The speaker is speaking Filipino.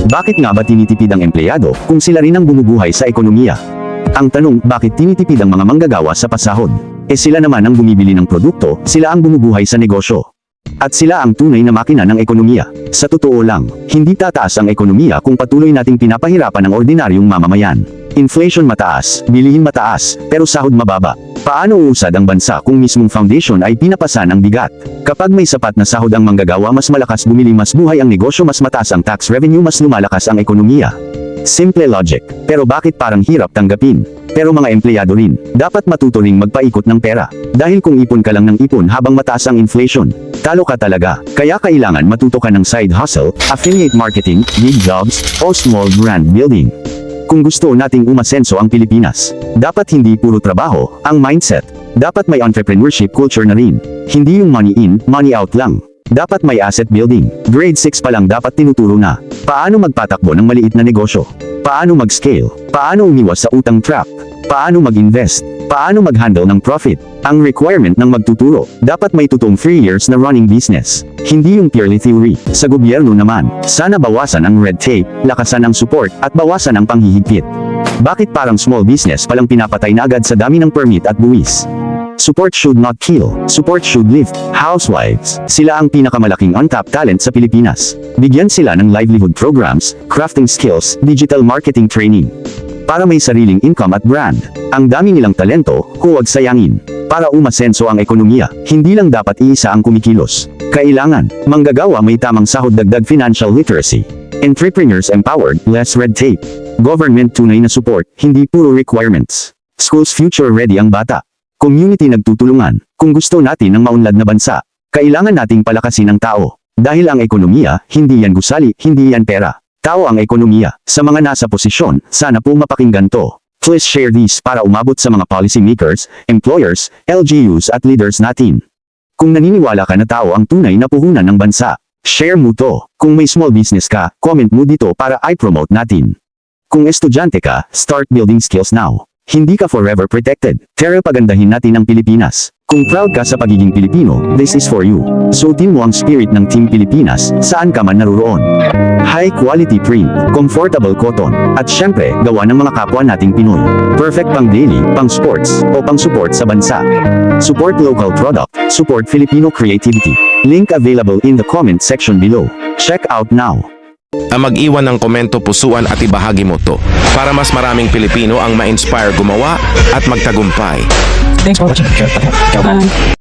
Bakit nga ba tinitipid ang empleyado kung sila rin ang bumubuhay sa ekonomiya? Ang tanong, bakit tinitipid ang mga manggagawa sa pasahod? Sila naman ang bumibili ng produkto, sila ang bumubuhay sa negosyo. At sila ang tunay na makina ng ekonomiya. Sa totoo lang, hindi tataas ang ekonomiya kung patuloy nating pinapahirapan ang ordinaryong mamamayan. Inflation mataas, bilihin mataas, pero sahod mababa. Paano uusad ang bansa kung mismong foundation ay pinapasan ang bigat? Kapag may sapat na sahod ang manggagawa, mas malakas bumili, mas buhay ang negosyo, mas mataas ang tax revenue, mas lumalakas ang ekonomiya. Simple logic. Pero bakit parang hirap tanggapin? Pero mga empleyado rin, dapat matuto ring magpaikot ng pera. Dahil kung ipon ka lang ng ipon habang mataas ang inflation, talo ka talaga. Kaya kailangan matuto ka ng side hustle, affiliate marketing, gig jobs, o small brand building. Kung gusto nating umasenso ang Pilipinas, dapat hindi puro trabaho ang mindset. Dapat may entrepreneurship culture na rin. Hindi yung money in, money out lang. Dapat may asset building. Grade 6 pa lang dapat tinuturo na. Paano magpatakbo ng maliit na negosyo? Paano mag-scale? Paano umiwas sa utang trap? Paano mag-invest? Paano mag-handle ng profit? Ang requirement ng magtuturo, dapat may totoong 3 years na running business. Hindi yung purely theory. Sa gobyerno naman, sana bawasan ang red tape, lakasan ang support, at bawasan ang panghihigpit. Bakit parang small business palang pinapatay na agad sa dami ng permit at buwis? Support should not kill. Support should lift. Housewives, sila ang pinakamalaking untapped talent sa Pilipinas. Bigyan sila ng livelihood programs, crafting skills, digital marketing training. Para may sariling income at brand. Ang dami nilang talento, huwag sayangin. Para umasenso ang ekonomiya, hindi lang dapat iisa ang kumikilos. Kailangan, manggagawa may tamang sahod, dagdag financial literacy. Entrepreneurs empowered, less red tape. Government tunay na support, hindi puro requirements. Schools future ready ang bata. Community nagtutulungan. Kung gusto natin ng maunlad na bansa, kailangan nating palakasin ang tao. Dahil ang ekonomiya, hindi yan gusali, hindi yan pera. Tao ang ekonomiya. Sa mga nasa posisyon, sana po mapakinggan to. Please share this para umabot sa mga policy makers, employers, LGUs at leaders natin. Kung naniniwala ka na tao ang tunay na puhunan ng bansa, share mo to. Kung may small business ka, comment mo dito para i-promote natin. Kung estudyante ka, start building skills now. Hindi ka forever protected. Tara, pagandahin natin ang Pilipinas. Kung proud ka sa pagiging Pilipino, this is for you. Suotin mo ang spirit ng Team Pilipinas, saan ka man naruroon. High quality print, comfortable cotton, at syempre, gawa ng mga kapwa nating Pinoy. Perfect pang daily, pang sports, o pang support sa bansa. Support local product, support Filipino creativity. Link available in the comment section below. Check out now. Mag-iwan ng komento, pusuan at ibahagi mo to para mas maraming Pilipino ang ma-inspire gumawa at magtagumpay. Thanks for watching.